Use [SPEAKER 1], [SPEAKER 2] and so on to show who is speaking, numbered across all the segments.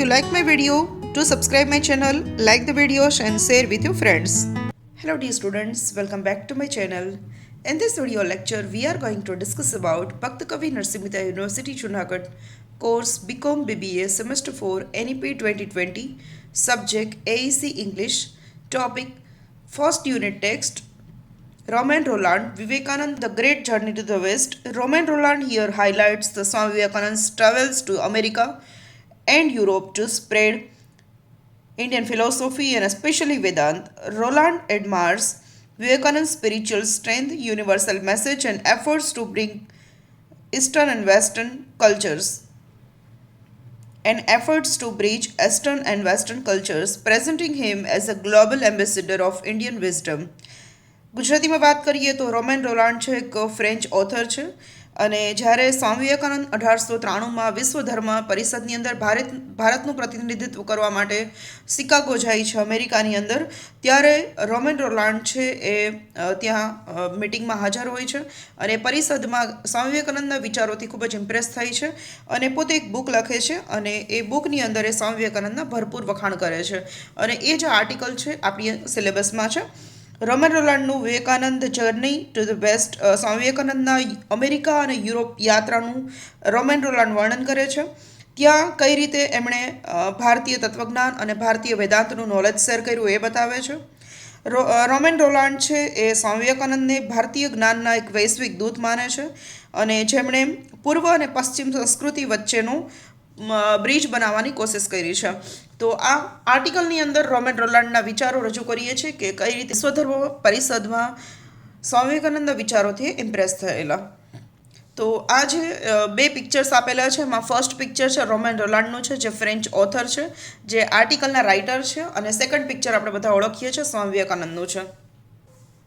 [SPEAKER 1] you like my video, do subscribe my channel, like the videos and share with your friends. Hello dear students, welcome back to my channel. In this video lecture, we are going to discuss about Bhakt Kavi Narsimhita University Junagadh course BCom BBA Semester 4 NEP 2020, subject AEC English, topic first unit text Romain Rolland, Vivekanand, The Great Journey to the West. Romain Rolland here highlights the Swami Vivekananda's travels to America and Europe to spread Indian philosophy and especially Vedanta. Rolland admires Vivekananda's spiritual strength, universal message, and efforts to bring Eastern and Western cultures. Presenting him as a global ambassador of Indian wisdom. ગુજરાતીમાં વાત કરીએ તો રોમેન Rolland છે એક French author છે અને જ્યારે સ્વામી વિવેકાનંદ 1893માં વિશ્વ ધર્મ પરિષદની અંદર ભારતનું પ્રતિનિધિત્વ કરવા માટે શિકાગો જાય છે અમેરિકાની અંદર, ત્યારે રોમેન રોલાન્ડ છે એ ત્યાં મિટિંગમાં હાજર હોય છે અને પરિષદમાં સ્વામી વિવેકાનંદના વિચારોથી ખૂબ જ ઇમ્પ્રેસ થાય છે અને પોતે એક બુક લખે છે અને એ બુકની અંદર એ સ્વામી વિવેકાનંદના ભરપૂર વખાણ કરે છે અને એ જે આર્ટિકલ છે આપણી સિલેબસમાં છે. રોમેન રોલાન્ડનું Vivekananda journey to the waste, Swami વિવેકાનંદના અમેરિકા અને યુરોપ યાત્રાનું રોમેન રોલાન્ડ વર્ણન કરે છે. ત્યાં કઈ રીતે એમણે ભારતીય તત્વજ્ઞાન અને ભારતીય વેદાંતનું નોલેજ શેર કર્યું એ બતાવે છે. રોમેન રોલાન્ડ છે એ સ્વામી વિવેકાનંદને ભારતીય જ્ઞાનના એક વૈશ્વિક દૂત માને છે અને જેમણે પૂર્વ અને પશ્ચિમ સંસ્કૃતિ વચ્ચેનું બ્રિજ બનાવવાની કોશિશ કરી છે. તો આ આર્ટિકલની અંદર રોમેન રોલાન્ડના વિચારો રજૂ કરીએ છીએ કે કઈ રીતે વિશ્વધર્મ પરિષદમાં સ્વામી વિવેકાનંદના વિચારોથી ઇમ્પ્રેસ થયેલા. તો આ જે બે પિક્ચર્સ આપેલા છે એમાં ફર્સ્ટ પિક્ચર છે રોમેન રોલાન્ડનું છે જે ફ્રેન્ચ ઓથર છે, જે આર્ટિકલના રાઇટર છે, અને સેકન્ડ પિક્ચર આપણે બધા ઓળખીએ છીએ સ્વામી વિવેકાનંદનું છે.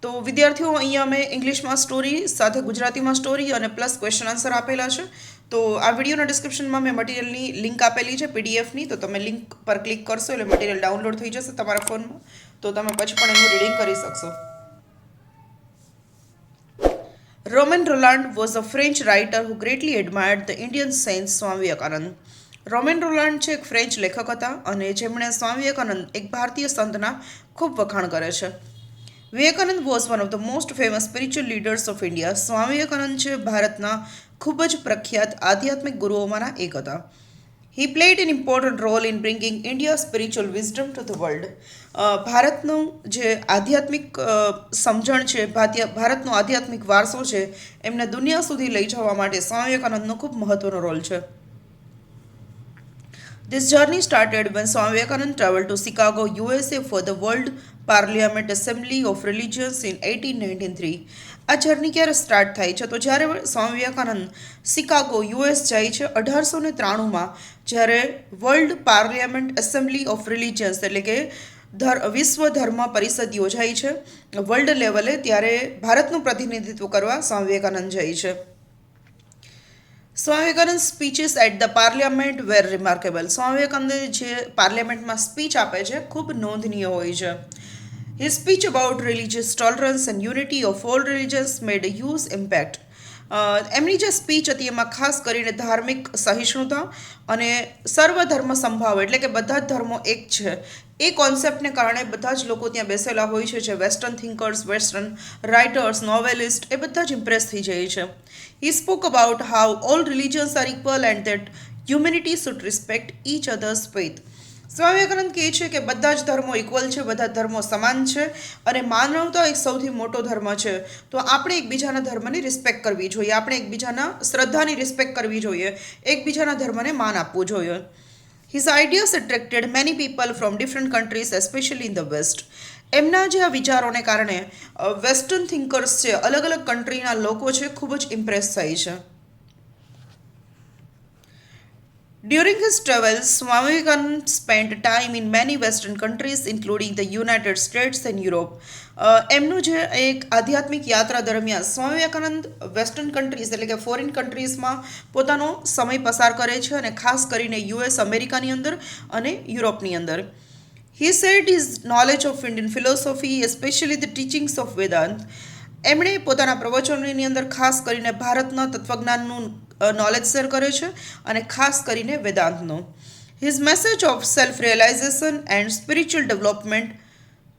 [SPEAKER 1] તો વિદ્યાર્થીઓ અહીંયા અમે ઇંગ્લિશમાં સ્ટોરી સાથે ગુજરાતીમાં સ્ટોરી અને પ્લસ ક્વેશ્ચન આન્સર આપેલા છે. તો આ વિડીયોના ડિસ્ક્રિપ્શનમાં મેં મટીરિયલની લિંક આપેલી છે પીડીએફની, તો તમે લિંક પર ક્લિક કરશો એટલે મટીરિયલ ડાઉનલોડ થઈ જશે તમારા ફોનમાં, તો તમે પછી પણ એનું રીડિંગ કરી શકશો. Romain Rolland was a French writer who greatly admired the Indian saint Swami Vivekananda. Romain Rolland છે એક ફ્રેન્ચ લેખક હતા અને જેમણે સ્વામી વિવેકાનંદ એક ભારતીય સંતના ખૂબ વખાણ કરે છે. Vivekananda was one of the most famous spiritual leaders of India. Swami Vivekananda છે ભારતના ખૂબ જ પ્રખ્યાત આધ્યાત્મિક ગુરુઓમાંના એક હતા. He played an important role in bringing India spiritual wisdom to the world. ભારતનું જે આધ્યાત્મિક સમજણ છે, ભારતનો આધ્યાત્મિક વારસો છે, એમને દુનિયા સુધી લઈ જવા માટે સ્વામી વિવેકાનંદનો ખૂબ મહત્વનો રોલ છે. This journey started when Swami Vivekananda traveled to Chicago, USA for the World Parliament Assembly of Religions in 1893. આ જર્ની ક્યારે સ્ટાર્ટ થાય છે? તો જ્યારે સ્વામી વિવેકાનંદ શિકાગો યુએસ જાય છે 1893માં, જ્યારે world parliament assembly of religions એટલે કે વિશ્વ ધર્મ પરિષદ યોજાય છે વર્લ્ડ લેવલે, ત્યારે ભારતનું પ્રતિનિધિત્વ કરવા સ્વામી વિવેકાનંદ જાય છે. Swami Vivekananda speeches at the parliament were remarkable. Swami Vivekananda જે પાર્લિયામેન્ટમાં સ્પીચ આપે છે ખૂબ નોંધનીય હોય છે. His speech about religious tolerance and unity of all religions made a huge impact. એમની જે સ્પીચ હતી એમાં ખાસ કરીને ધાર્મિક સહિષ્ણુતા અને સર્વધર્મ સંભાવ એટલે કે બધા જ ધર્મો એક છે એ કોન્સેપ્ટને કારણે બધા જ લોકો ત્યાં બેસેલા હોય છે, જે વેસ્ટર્ન થિંકર્સ, વેસ્ટર્ન રાઇટર્સ, નોવેલિસ્ટ એ બધા જ ઇમ્પ્રેસ થઈ જાય છે. He spoke about how all religions are equal and that humanity should respect each other's faith. Swami Vivekananda કહે છે કે બધા જ ધર્મો ઇક્વલ છે, બધા ધર્મો સમાન છે અને માનવતા એક સૌથી મોટો ધર્મ છે. તો આપણે એકબીજાના ધર્મની રિસ્પેક્ટ કરવી જોઈએ, આપણે એકબીજાના શ્રદ્ધાની રિસ્પેક્ટ કરવી જોઈએ, એકબીજાના ધર્મને માન આપવું જોઈએ. His ideas attracted many people from different countries, especially in the West. એમના જે આ વિચારોને કારણે વેસ્ટર્ન થિંકર્સ છે, અલગ અલગ કન્ટ્રીના લોકો છે, ખૂબ જ ઇમ્પ્રેસ થાય છે. During his travels, Swami Vivekananda spent time in many Western countries, including the United States and Europe. એમનું જે એક આધ્યાત્મિક યાત્રા દરમિયાન સ્વામી વિવેકાનંદ વેસ્ટર્ન કન્ટ્રીઝ એટલે કે ફોરેન કન્ટ્રીઝમાં પોતાનો સમય પસાર કરે છે અને ખાસ કરીને યુએસ અમેરિકાની અંદર અને યુરોપની અંદર. He said his knowledge of Indian philosophy, especially the teachings of Vedanta, એમણે પોતાના પ્રવચનોની અંદર ખાસ કરીને ભારતના તત્વજ્ઞાનનું નોલેજ શેર કરે છે અને ખાસ કરીને વેદાંતનો. His message of self realization and spiritual development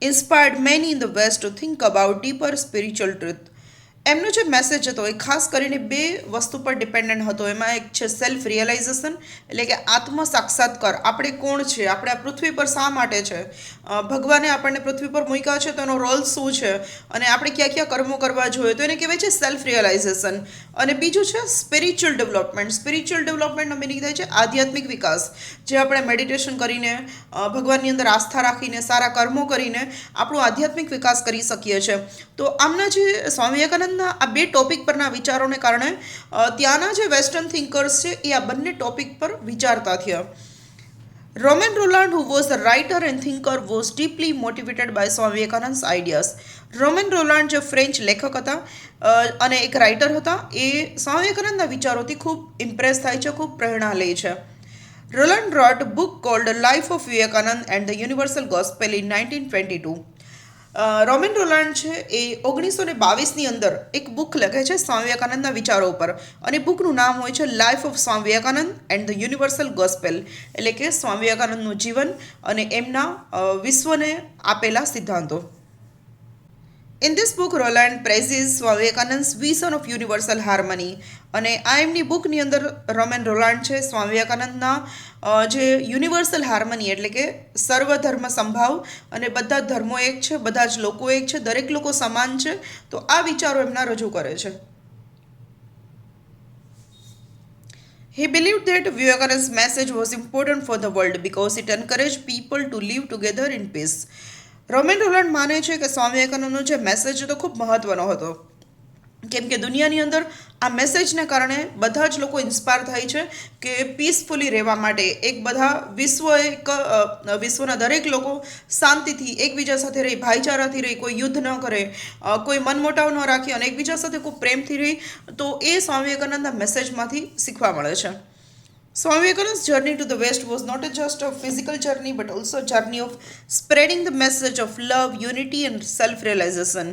[SPEAKER 1] inspired many in the West to think about deeper spiritual truth. એમનો જે મેસેજ હતો એ ખાસ કરીને બે વસ્તુ પર ડિપેન્ડન્ટ હતો. એમાં એક છે સેલ્ફ રિયલાઇઝેશન, એટલે કે આત્મ સાક્ષાત્કાર. આપણે કોણ છે, આપણે આ પૃથ્વી પર શા માટે છે, ભગવાને આપણને પૃથ્વી પર મૂક્યા છે તો એનો રોલ શું છે, અને આપણે ક્યાં ક્યાં કર્મો કરવા જોઈએ, તો એને કહેવાય છે સેલ્ફ રિયલાઇઝેશન. અને બીજું છે સ્પિરિચ્યુઅલ ડેવલપમેન્ટ. સ્પિરિચ્યુઅલ ડેવલપમેન્ટનો મિનિંગ થાય છે આધ્યાત્મિક વિકાસ, જે આપણે મેડિટેશન કરીને, ભગવાનની અંદર આસ્થા રાખીને, સારા કર્મો કરીને આપણો આધ્યાત્મિક વિકાસ કરી શકીએ છીએ. તો આમના જે સ્વામી વિવેકાનંદ આ બે ટોપિક પરના વિચારોને કારણે ત્યાંના જે વેસ્ટર્ન થિંકર્સ છે એ આ બંને ટોપિક પર વિચારતા થયા. રોમેન રોલાન્ડ, who was a writer and thinker, was deeply motivated by Swami Vivekananda's ideas. રોમેન રોલાન્ડ જે ફ્રેન્ચ લેખક હતા અને એક રાઇટર હતા, એ સ્વામી વિવેકાનંદના વિચારોથી ખૂબ ઇમ્પ્રેસ થાય છે, ખૂબ પ્રેરણા લે છે. રોલાન્ડ wrote a book called Life of Vivekananda and the Universal Gospel in 1922. Romain Rolland છે એ 1922ની અંદર એક બુક લખે છે સ્વામી વિવેકાનંદના વિચારો ઉપર, અને બુકનું નામ હોય છે Life of Swami Vivekananda and the Universal gospel, એટલે કે સ્વામી વિવેકાનંદનું જીવન અને એમના વિશ્વને આપેલા સિદ્ધાંતો. In this book, Roland praises Swami Vivekananda's vision of universal harmony. અને આ એમની બુકની અંદર રોમેન રોલાન્ડ છે સ્વામી વિવેકાનંદના જે યુનિવર્સલ હાર્મની, એટલે કે સર્વધર્મ સંભાવ અને બધા જ ધર્મો એક છે, બધા જ લોકો એક છે, દરેક લોકો સમાન છે, તો આ વિચારો એમના રજૂ કરે છે. He believed that Vivekananda's message was important for the world because it encouraged people to live together in peace. રોમેન રોલાન્ડ માને છે કે સ્વામી વિવેકાનંદનો જે મેસેજ હતો ખૂબ મહત્વનો હતો, કેમ કે દુનિયાની અંદર આ મેસેજને કારણે બધા જ લોકો ઇન્સ્પાયર થાય છે કે પીસફુલી રહેવા માટે, એક બધા વિશ્વના દરેક લોકો શાંતિથી એકબીજા સાથે રહી, ભાઈચારાથી રહી, કોઈ યુદ્ધ ન કરે, કોઈ મનમોટાવ ન રાખે અને એકબીજા સાથે ખૂબ પ્રેમથી રહી. તો એ સ્વામી વિવેકાનંદના મેસેજમાંથી શીખવા મળે છે. Swami Vivekananda's journey to the West was not just a physical journey but also a journey of spreading the message of love, unity and self-realization.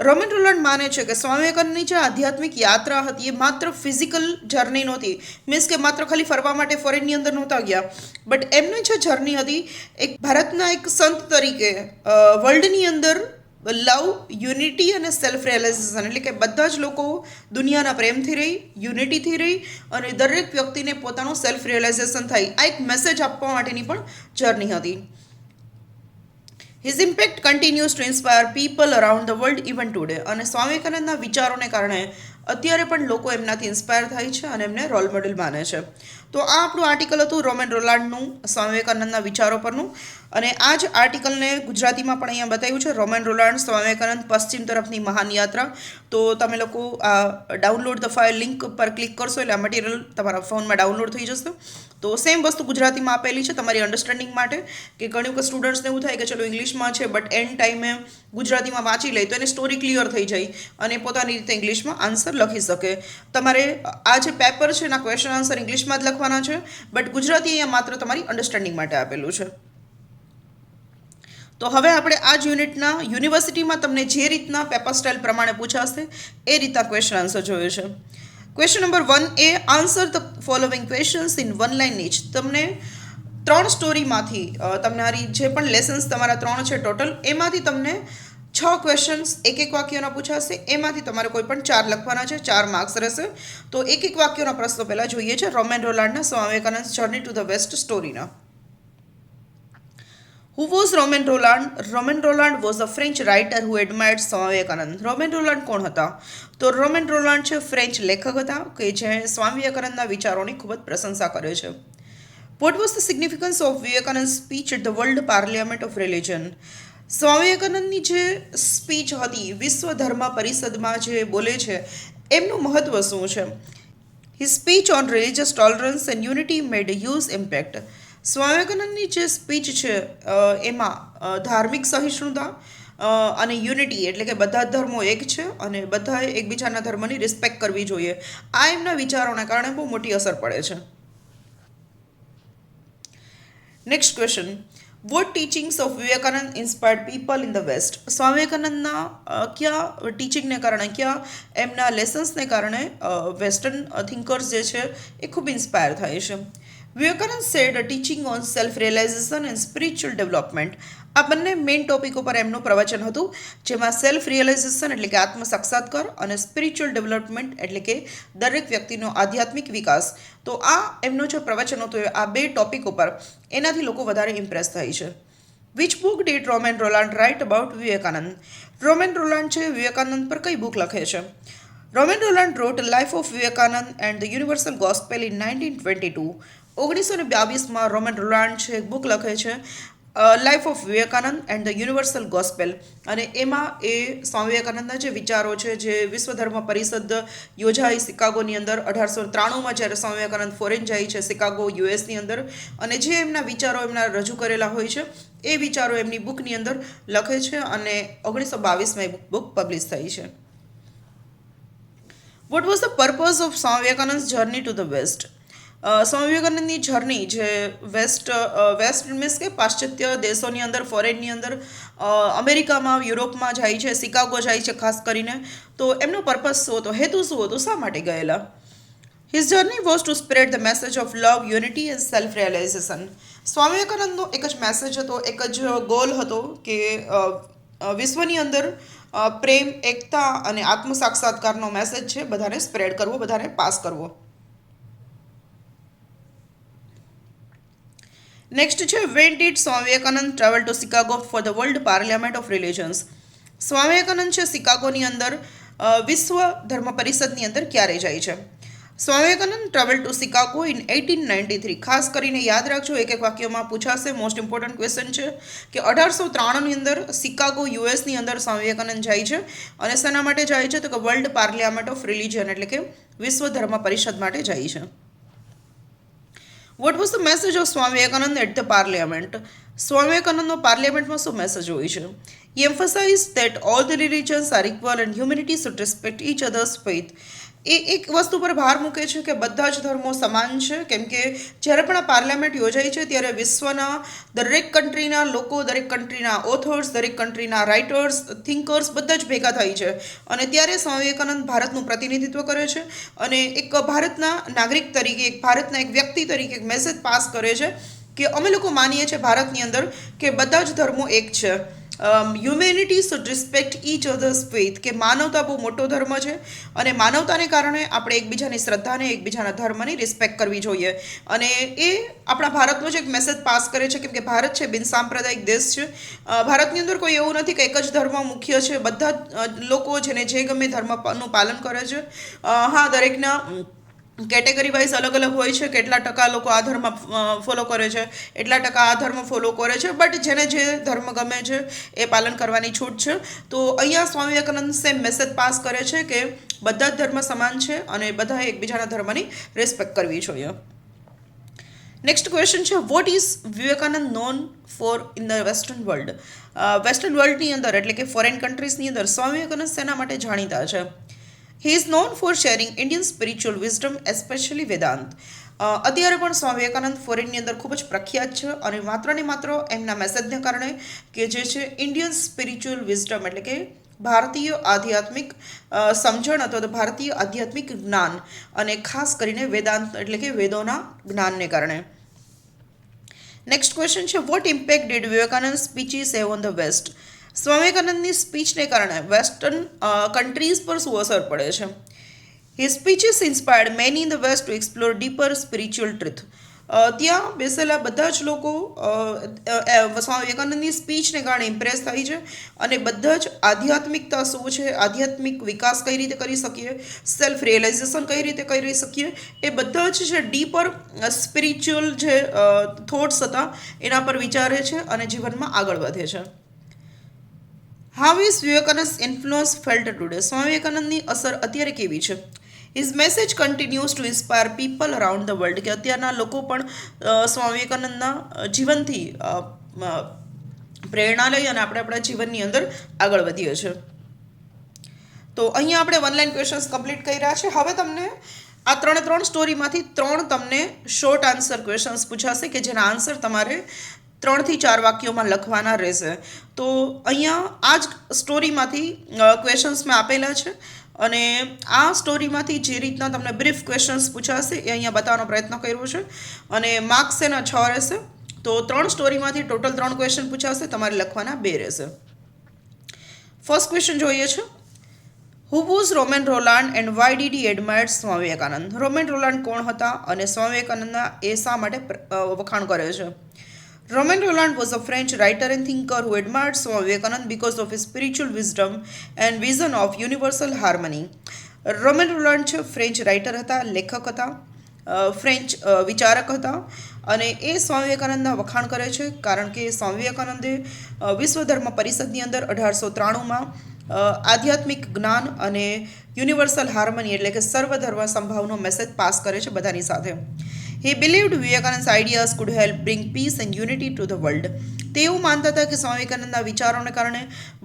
[SPEAKER 1] રોમેન રોલાન્ડ માને છે કે સ્વામી વિવેકાનંદની જે આધ્યાત્મિક યાત્રા હતી એ માત્ર ફિઝિકલ જર્ની નહોતી, મીન્સ કે માત્ર ખાલી ફરવા માટે ફોરેનની અંદર નહોતા ગયા, બટ એમની જે જર્ની હતી એક ભારતના એક સંત તરીકે વર્લ્ડની અંદર લવ, યુનિટી અને સેલ્ફ રિયલાઇઝેશન, એટલે કે બધા જ લોકો દુનિયાના પ્રેમથી રહી, યુનિટીથી રહી અને દરેક વ્યક્તિને પોતાનું સેલ્ફ રિયલાઇઝેશન થાય, આ એક મેસેજ આપવા માટેની પણ જર્ની હતી. His impact continues to inspire people around the world even today. અને સ્વામી વિવેકાનંદના વિચારોને કારણે અત્યારે પણ લોકો એમનાથી ઇન્સ્પાયર થાય છે અને એમને રોલ મોડેલ માને છે. તો આ આપણું આર્ટિકલ હતું રોમેન રોલાન્ડનું સ્વામી વિવેકાનંદના વિચારો પરનું, અને આ જ આર્ટિકલને ગુજરાતીમાં પણ અહીંયા બતાવ્યું છે, રોમેન રોલાન્ડ સ્વામી વિવેકાનંદ પશ્ચિમ તરફની મહાન યાત્રા. તો તમે લોકો આ ડાઉનલોડ ધ ફાઇલ લિંક પર ક્લિક કરશો એટલે આ મટીરિયલ તમારા ફોનમાં ડાઉનલોડ થઈ જશે. તો સેમ વસ્તુ ગુજરાતીમાં આપેલી છે તમારી અન્ડરસ્ટેન્ડિંગ માટે, કે ઘણી વખત સ્ટુડન્ટ્સને એવું થાય કે ચલો ઇંગ્લિશમાં છે બટ એન્ડ ટાઈમે ગુજરાતીમાં વાંચી લે તો એને સ્ટોરી ક્લિયર થઈ જાય અને પોતાની રીતે ઇંગ્લિશમાં આન્સર લખી શકે. તમારે આ જે પેપર છે એના ક્વેશ્ચન આન્સર ઇંગ્લિશમાં જ લખવાના છે, બટ ગુજરાતી અહીંયા માત્ર તમારી અન્ડરસ્ટેન્ડિંગ માટે આપેલું છે. તો હવે આપણે આ જ યુનિટના યુનિવર્સિટીમાં તમને જે રીતના પેપર સ્ટાઇલ પ્રમાણે પૂછાશે એ રીતના ક્વેશ્ચન આન્સર જોઈએ છે. Question number 1A, answer the following questions in one line each. તમને 3 સ્ટોરીમાંથી તમને આ જે પણ લેસન્સ તમારા 3 છે ટોટલ, એમાંથી તમને 6 ક્વેશ્ચન્સ એક વાક્યના પૂછાશે, એમાંથી તમારે કોઈ પણ 4 લખવાના છે, 4 માર્ક્સ રહેશે. તો એક વાક્યના પ્રશ્નો પહેલાં જોઈએ છે રોમેન રોલાન્ડના Swami Vivekananda journey to the West સ્ટોરીના. Who was Romain Rolland? Romain Rolland was a French writer who admired Swami Vivekananda. રોમેન Rolland કોણ હતા? તો રોમેન રોલાન્ડ છે ફ્રેન્ચ લેખક હતા કે જે સ્વામી વિવેકાનંદના વિચારોની ખૂબ જ પ્રશંસા કરે છે. What was the significance of Vivekananda's speech at the World Parliament of Religion? સ્વામી વિવેકાનંદની જે સ્પીચ હતી વિશ્વ ધર્મ પરિષદમાં જે બોલે છે એમનું મહત્વ શું છે? His speech on religious tolerance and unity made a huge impact. સ્વામી વિવેકાનંદની જે સ્પીચ છે એમાં ધાર્મિક સહિષ્ણુતા અને યુનિટી, એટલે કે બધા ધર્મો એક છે અને બધાએ એકબીજાના ધર્મની રિસ્પેક્ટ કરવી જોઈએ, આ એમના વિચારોના કારણે બહુ મોટી અસર પડે છે. Next question, what teachings of Vivekananda inspired people in the waste? Swami વિવેકાનંદના કયા ટીચિંગને કારણે, કયા એમના લેસન્સને કારણે વેસ્ટર્ન થિંકર્સ જે છે એ ખૂબ ઇન્સ્પાયર થાય છે? Vivekananda said teaching on self realisation and spiritual development. આ બંને મેઇન ટોપિકો પર એમનું પ્રવચન હતું, જેમાં સેલ્ફ રિયલાઇઝેશન એટલે કે આત્મ સાક્ષાત્કાર અને સ્પિરિચ્યુઅલ ડેવલપમેન્ટ એટલે કે દરેક વ્યક્તિનો આધ્યાત્મિક વિકાસ. તો આ એમનું જે પ્રવચન હતું આ બે ટોપિકો પર એનાથી લોકો વધારે ઇમ્પ્રેસ થાય છે. Which book did Romain Rolland write about Vivekananda? Romain Rolland છે વિવેકાનંદ પર કઈ બુક લખે છે? Romain Rolland wrote Life of Vivekananda and the Universal Gospel in 1922. 1922માં રોમેન રોલાન્ડ છે એક બુક લખે છે Life of Vivekananda and the Universal Gospel, અને એમાં એ સ્વામી વિવેકાનંદના જે વિચારો છે, જે વિશ્વ ધર્મ પરિષદ યોજાઈ શિકાગોની અંદર 1893માં, જ્યારે સ્વામી વિવેકાનંદ ફોરેન જાય છે શિકાગો યુએસની અંદર, અને જે એમના વિચારો એમના રજૂ કરેલા હોય છે એ વિચારો એમની બુકની અંદર લખે છે, અને 1922માં એ બુક પબ્લિશ થઈ છે. What was the purpose of Swami Vivekananda journey to the waste? Swami વિવેકાનંદની જર્ની જે વેસ્ટ મીન્સ કે પાશ્ચાત્ય દેશોની અંદર, ફોરેનની અંદર, અમેરિકામાં, યુરોપમાં જાય છે, શિકાગો જાય છે ખાસ કરીને. તો એમનો પર્પઝ શું હતો, હેતુ શું હતો, શા માટે ગયેલા? His journey was to spread the message of love, unity and self realisation. Swami વિવેકાનંદનો એક જ મેસેજ હતો, એક જ ગોલ હતો કે વિશ્વની અંદર પ્રેમ, એકતા અને આત્મ સાક્ષાત્કારનો મેસેજ છે બધાને સ્પ્રેડ કરવો, બધાને પાસ કરવો. નેક્સ્ટ છે when did Swami Vivekananda travel to Chicago for the world parliament of religions? Swami Vivekananda છે શિકાગોની અંદર વિશ્વ ધર્મ પરિષદની અંદર ક્યારે જાય છે? Swami Vivekananda travel to Chicago in 1893. ખાસ કરીને યાદ રાખજો, એક એક વાક્યમાં પૂછાશે, મોસ્ટ ઇમ્પોર્ટન્ટ ક્વેશ્ચન છે કે 1893ની અંદર શિકાગો યુએસની અંદર સ્વામી વિવેકાનંદ જાય છે, અને શેના માટે જાય છે? તો કે વર્લ્ડ પાર્લિયામેન્ટ ઓફ રિલિજન એટલે કે વિશ્વ ધર્મ પરિષદ માટે જાય છે. What was the message of Swami Vivekananda at the parliament? Swami વિવેકાનંદનો પાર્લિયામેન્ટમાં શું મેસેજ હોય છે? He emphasized that all the religions are equal and humanity should respect each other's faith. એ એક વસ્તુ પર ભાર મૂકે છે કે બધા જ ધર્મો સમાન છે, કેમ કે જ્યારે પણ આ પાર્લામેન્ટ યોજાય છે ત્યારે વિશ્વના દરેક કન્ટ્રીના લોકો, દરેક કન્ટ્રીના ઓથર્સ, દરેક કન્ટ્રીના રાઇટર્સ, થિંકર્સ બધા જ ભેગા થાય છે, અને ત્યારે સ્વામી વિવેકાનંદ ભારતનું પ્રતિનિધિત્વ કરે છે, અને એક ભારતના નાગરિક તરીકે, એક ભારતના એક વ્યક્તિ તરીકે એક મેસેજ પાસ કરે છે કે અમે લોકો માનીએ છીએ ભારતની અંદર કે બધા જ ધર્મો એક છે. Humanity should respect each others faith, કે માનવતા બહુ મોટો ધર્મ છે, અને માનવતાને કારણે આપણે એકબીજાની શ્રદ્ધાને, એકબીજાના ધર્મની રિસ્પેક્ટ કરવી જોઈએ. અને એ આપણા ભારતનો જ એક મેસેજ પાસ કરે છે, કેમ કે ભારત છે બિનસાંપ્રદાયિક દેશ છે. ભારતની અંદર કોઈ એવું નથી કે એક જ ધર્મ મુખ્ય છે, બધા લોકો જેને જે ગમે ધર્મનું પાલન કરે છે. હા, દરેકના કેટેગરી વાઇઝ અલગ અલગ હોય છે, કેટલા ટકા લોકો આ ધર્મ ફોલો કરે છે, એટલા ટકા આ ધર્મ ફોલો કરે છે, બટ જેને જે ધર્મ ગમે છે એ પાલન કરવાની છૂટ છે. તો અહીંયા Swami Vivekananda same message pass કરે છે કે બધા જ ધર્મ સમાન છે અને બધાએ એકબીજાના ધર્મની રિસ્પેક્ટ કરવી જોઈએ. નેક્સ્ટ ક્વેશ્ચન છે what is Vivekananda known for in the western world? Western વર્લ્ડની અંદર એટલે કે ફોરેન કન્ટ્રીઝની અંદર સ્વામી વિવેકાનંદ શેના માટે જાણીતા છે? He is known for sharing Indian spiritual wisdom, especially Vedant. અત્યારે પણ સ્વામી વિવેકાનંદ ફોરેનની અંદર ખૂબ જ પ્રખ્યાત છે, અને માત્ર ને માત્ર એમના મેસેજને કારણે કે જે છે ઇન્ડિયન સ્પિરિચ્યુઅલ વિઝડમ એટલે કે ભારતીય આધ્યાત્મિક સમજણ અથવા તો ભારતીય આધ્યાત્મિક જ્ઞાન, અને ખાસ કરીને વેદાંત એટલે કે વેદોના જ્ઞાનને કારણે. નેક્સ્ટ ક્વેશ્ચન છે what impact did Vivekananda speeches have on the waste? Swami વિવેકાનંદની સ્પીચને કારણે વેસ્ટર્ન કન્ટ્રીઝ પર શું અસર પડે છે? His speeches inspired many in the west to explore deeper spiritual truth. ત્યાં બેસેલા બધા જ લોકો સ્વામી વિવેકાનંદની સ્પીચને કારણે ઇમ્પ્રેસ થાય છે, અને બધા જ આધ્યાત્મિકતા શું છે, આધ્યાત્મિક વિકાસ કઈ રીતે કરી શકીએ, સેલ્ફ રિયલાઇઝેશન કઈ રીતે કરી શકીએ, એ બધા જ જે ડીપર સ્પિરિચ્યુઅલ જે થોટ્સ હતા એના પર વિચારે છે અને જીવનમાં આગળ વધે છે. How is Vivekananda influence felt today? Swami વિવેકાનંદની અસર અત્યારે કેવી છે? His message continues to inspire people around the world, કે અત્યારના લોકો પણ સ્વામી વિવેકાનંદના જીવનથી પ્રેરણા લઈ અને આપણે આપણા જીવનની અંદર આગળ વધીએ છીએ. તો અહીંયા આપણે વન લાઇન ક્વેશ્ચન્સ કમ્પ્લીટ કર્યા છે. હવે તમને આ ત્રણ સ્ટોરીમાંથી 3 તમને શોર્ટ આન્સર ક્વેશ્ચન્સ પૂછાશે કે જેના આન્સર તમારે 3 થી 4 વાક્યોમાં લખવાના રહેશે. તો અહીંયા આ જ સ્ટોરીમાંથી ક્વેશ્ચન્સ મેં આપેલા છે. અને આ સ્ટોરીમાંથી જે રીતના તમને બ્રીફ ક્વેશ્ચન્સ પૂછાશે એ અહીંયા બતાવવાનો પ્રયત્ન કર્યો છે અને માર્ક્સ એના 6 રહેશે. તો 3 સ્ટોરીમાંથી ટોટલ 3 ક્વેશ્ચન પૂછાશે, તમારે લખવાના 2 રહેશે. ફર્સ્ટ ક્વેશ્ચન જોઈએ છે. Who was Romain Rolland and why did he admired Swami Vivekananda? Romain Rolland કોણ હતા અને સ્વામી વિવેકાનંદના એ શા માટે વખાણ કરે છે? Romain Rolland was a French writer and thinker who admired Swami Vivekananda because of his spiritual wisdom and vision of universal harmony. રોમેન Rolland છે ફ્રેન્ચ રાઇટર હતા, લેખક હતા, ફ્રેન્ચ વિચારક હતા અને એ સ્વામી વિવેકાનંદના વખાણ કરે છે કારણ કે સ્વામી વિવેકાનંદે વિશ્વ ધર્મ પરિષદની અંદર 1893માં આધ્યાત્મિક જ્ઞાન અને યુનિવર્સલ હાર્મની એટલે કે સર્વધર્મ સંભાવનો મેસેજ પાસ કરે છે બધાની સાથે. He believed Vivekananda's ideas could help bring peace and unity to the world. તે એવું માનતા હતા કે સ્વામી વિવેકાનંદના વિચારોને કારણે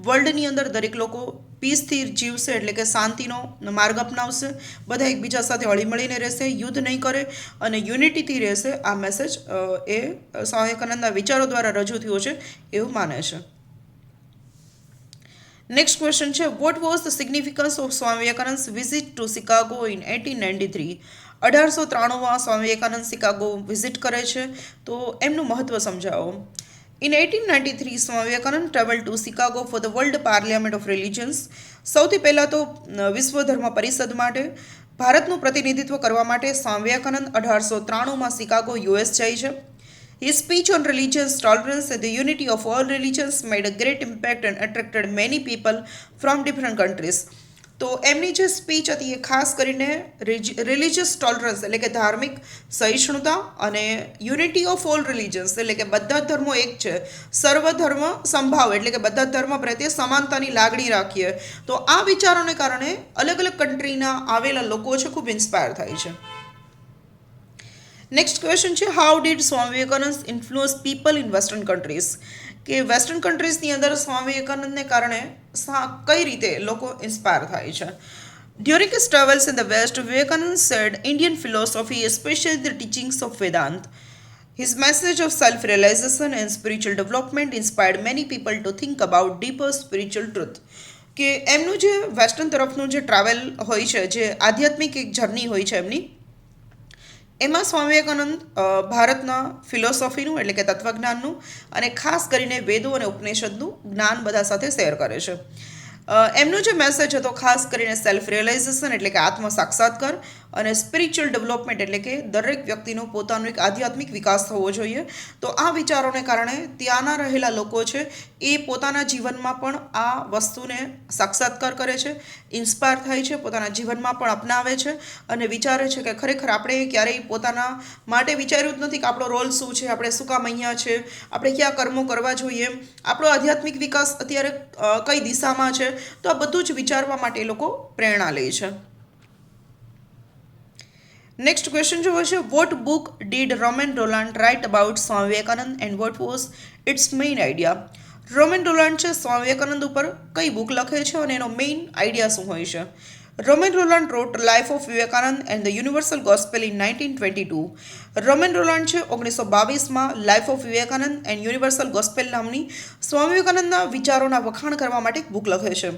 [SPEAKER 1] વર્લ્ડની અંદર દરેક લોકો પીસથી જીવશે એટલે કે શાંતિનો માર્ગ અપનાવશે, બધા એકબીજા સાથે હળીમળીને રહેશે, યુદ્ધ નહીં કરે અને યુનિટીથી રહેશે. આ મેસેજ એ સ્વામી વિવેકાનંદના વિચારો દ્વારા રજૂ થયો છે એવું માને છે. નેક્સ્ટ ક્વેશ્ચન છે. What was the significance of Swami Vivekananda's visit to Chicago in 1893? 1893માં સ્વામી વિવેકાનંદ શિકાગો વિઝિટ કરે છે, તો એમનું મહત્ત્વ સમજાવો. In 1893 Swami Vivekananda travel to Chicago for the world parliament of religions. સૌથી પહેલાં તો વિશ્વ ધર્મ પરિષદ માટે ભારતનું પ્રતિનિધિત્વ કરવા માટે સ્વામી વિવેકાનંદ 1893માં શિકાગો યુએસ જાય છે. His speech on religious tolerance and the unity of all religions made a great impact and attracted many people from different countries. તો એમની જે સ્પીચ હતી એ ખાસ કરીને રિલિજિયસ ટોલરન્સ એટલે કે ધાર્મિક સહિષ્ણુતા અને યુનિટી ઓફ ઓલ રિલિજન્સ એટલે કે બધા ધર્મો એક છે, સર્વધર્મ સંભાવ એટલે કે બધા ધર્મ પ્રત્યે સમાનતાની લાગણી રાખીએ. તો આ વિચારોને કારણે અલગ અલગ કન્ટ્રીના આવેલા લોકો છે ખૂબ ઇન્સ્પાયર થાય છે. નેક્સ્ટ ક્વેશ્ચન છે. How did Swami Vivekananda influence people in western countries? કે વેસ્ટર્ન કન્ટ્રીઝની અંદર સ્વામી વિવેકાનંદને કારણે કઈ રીતે લોકો ઇન્સ્પાયર થાય છે? During his travels in the west, Vivekananda said Indian philosophy, especially the teachings of Vedanta. His message of self-realization and spiritual development inspired many people to think about deeper spiritual truth. કે એમનું જે western તરફનું જે travel હોય છે, જે આધ્યાત્મિક એક જર્ની હોય છે એમની, એમાં સ્વામી વિવેકાનંદ ભારતના ફિલોસોફીનું એટલે કે તત્વજ્ઞાનનું અને ખાસ કરીને વેદો અને ઉપનિષદનું જ્ઞાન બધા સાથે શેર કરે છે. એમનો જે મેસેજ હતો ખાસ કરીને સેલ્ફ રિયલાઇઝેશન એટલે કે આત્મ સાક્ષાત્કાર અને સ્પિરિચ્યુઅલ ડેવલપમેન્ટ એટલે કે દરેક વ્યક્તિનો પોતાનો એક આધ્યાત્મિક વિકાસ થવો જોઈએ. તો આ વિચારોને કારણે ત્યાંના રહેલા લોકો છે એ પોતાના જીવનમાં પણ આ વસ્તુને સાક્ષાત્કાર કરે છે, ઇન્સ્પાયર થાય છે, પોતાના જીવનમાં પણ અપનાવે છે અને વિચારે છે કે ખરેખર આપણે ક્યારેય પોતાના માટે વિચાર્યું જ નથી કે આપણો રોલ શું છે, આપણે શું કામ અહીંયા છે, આપણે કયા કર્મો કરવા જોઈએ, આપણો આધ્યાત્મિક વિકાસ અત્યારે કઈ દિશામાં છે. તો આ બધું જ વિચારવા માટે એ લોકો પ્રેરણા લે છે. નેક્સ્ટ ક્વેશ્ચન જો છે. What book did Romain Rolland write about Swami Vivekananda and what was its main idea? Romain Rolland છે સ્વામી વિવેકાનંદ ઉપર કઈ બુક લખે છે અને એનો મેઇન આઈડિયા શું હોય છે? Romain રોલાન્ડ wrote Life of Vivekananda and the Universal Gospel in 1922. Romain Rolland છે 1922માં life of Vivekananda and universal gospel નામની સ્વામી વિવેકાનંદના વિચારોના વખાણ કરવા માટે એક બુક લખે છે.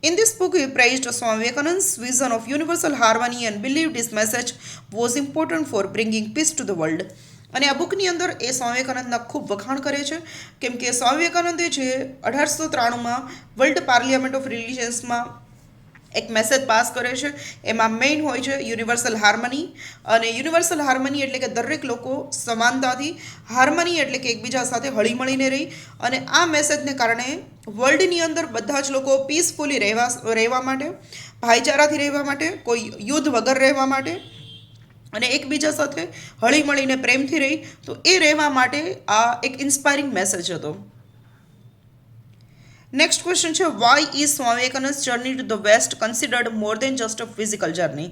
[SPEAKER 1] In this book, he praised Swami Vivekananda's vision of universal harmony and believed his message was important for bringing peace to the world. અને આ બુકની અંદર એ સ્વામી વિવેકાનંદના ખૂબ વખાણ કરે છે કેમ કે સ્વામી વિવેકાનંદે જે 1893માં વર્લ્ડ પાર્લિયામેન્ટ ઓફ રિલિજન્સમાં એક મેસેજ પાસ કરે છે એમાં મેઇન હોય છે યુનિવર્સલ હાર્મની. અને યુનિવર્સલ હાર્મની એટલે કે દરેક લોકો સમાનતાથી, હાર્મની એટલે કે એકબીજા સાથે હળીમળીને રહી અને આ મેસેજને કારણે વર્લ્ડની અંદર બધા જ લોકો પીસફુલી રહેવા માટે, ભાઈચારાથી રહેવા માટે, કોઈ યુદ્ધ વગર રહેવા માટે અને એકબીજા સાથે હળીમળીને પ્રેમથી રહી, તો એ રહેવા માટે આ એક ઇન્સ્પાયરિંગ મેસેજ હતો. નેક્સ્ટ ક્વેશ્ચન છે. Why is Swami Vivekananda journey to the west considered more than just a physical journey?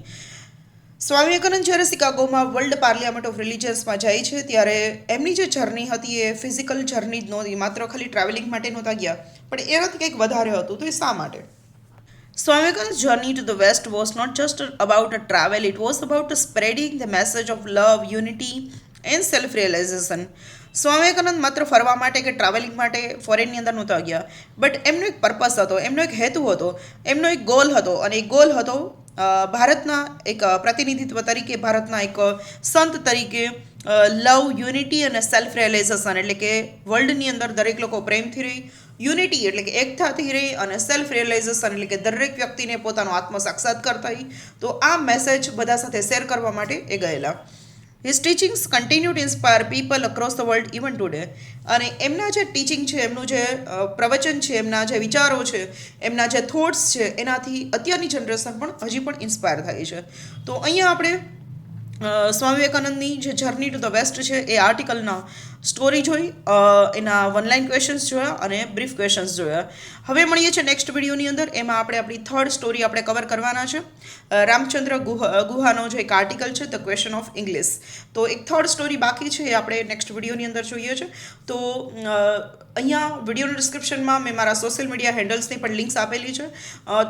[SPEAKER 1] Swami Vivekananda જ્યારે શિકાગોમાં વર્લ્ડ પાર્લિયામેન્ટ ઓફ રિલિજન્સમાં જાય છે ત્યારે એમની જે જર્ની હતી એ ફિઝિકલ જર્ની જ નહોતી, માત્ર ખાલી ટ્રાવેલિંગ માટે નહોતા ગયા, પણ એનાથી કંઈક વધારે હતું. તો એ શા માટે? Swami Vivekananda's journey to the West was not just about a travel, it was about spreading the message of love, unity and self-realization. Swami Vivekananda માત્ર ફરવા માટે કે ટ્રાવેલિંગ માટે ફોરેનની અંદર નહોતા ગયા, બટ એમનો એક પર્પસ હતો, એમનો એક હેતુ હતો, એમનો એક ગોલ હતો, અને એ ગોલ હતો ભારતના એક પ્રતિનિધિત્વ તરીકે, ભારતના એક સંત તરીકે લવ, યુનિટી અને સેલ્ફ રિયલાઇઝેશન, એટલે કે વર્લ્ડની અંદર દરેક લોકો પ્રેમથી રહી, યુનિટી એટલે કે એકતાથી રહી, અને સેલ્ફ રિયલાઇઝેશન એટલે કે દરેક વ્યક્તિને પોતાનો આત્મ સાક્ષાત્કાર થઈ. તો આ મેસેજ બધા સાથે શેર કરવા માટે એ ગયેલા. His teachings continue two inspire people across the world even today. અને એમના જે ટીચિંગ છે, એમનું જે પ્રવચન છે, એમના જે વિચારો છે, એમના જે થોટ્સ છે, એનાથી અત્યારની જનરેશન પણ હજી પણ ઇન્સ્પાયર થાય છે. તો અહીંયા આપણે સ્વામી વિવેકાનંદની જે જર્ની ટુ ધ વેસ્ટ છે એ આર્ટિકલના સ્ટોરી જોઈ, એના વનલાઇન ક્વેશ્ચન્સ જોયા અને બ્રીફ ક્વેશ્ચન્સ જોયા. હવે મળીએ છીએ નેક્સ્ટ વિડીયોની અંદર. એમાં આપણે આપણી થર્ડ સ્ટોરી આપણે કવર કરવાના છે. રામચંદ્ર ગુહાનો જે એક આર્ટિકલ છે, ધ ક્વેશ્ચન ઓફ ઇંગ્લિશ. તો એક થર્ડ સ્ટોરી બાકી છે, એ આપણે નેક્સ્ટ વિડીયોની અંદર જોઈએ છે. તો અહીંયા વિડીયોના ડિસ્ક્રિપ્શનમાં મેં મારા સોશિયલ મીડિયા હેન્ડલ્સની પણ લિંક્સ આપેલી છે.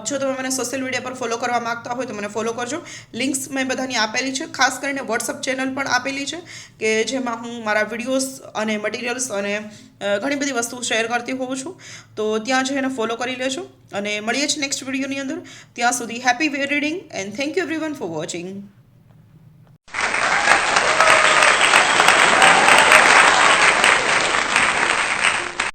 [SPEAKER 1] જો તમે મને સોશિયલ મીડિયા પર ફોલો કરવા માગતા હોય તો મને ફોલો કરજો. લિંક્સ મેં બધાની આપેલી છે. ખાસ કરીને વોટ્સઅપ ચેનલ પણ આપેલી છે, કે જેમાં હું મારા વિડીયોઝ અને મટીરિયલ્સ અને ઘણી બધી વસ્તુ શેર કરતી હોઉં છું. તો ત્યાં જઈને ફોલો કરી લેજો, અને મળીએ છીએ નેક્સ્ટ વિડીયોની અંદર. ત્યાં સુધી happy reading and thank you everyone for watching.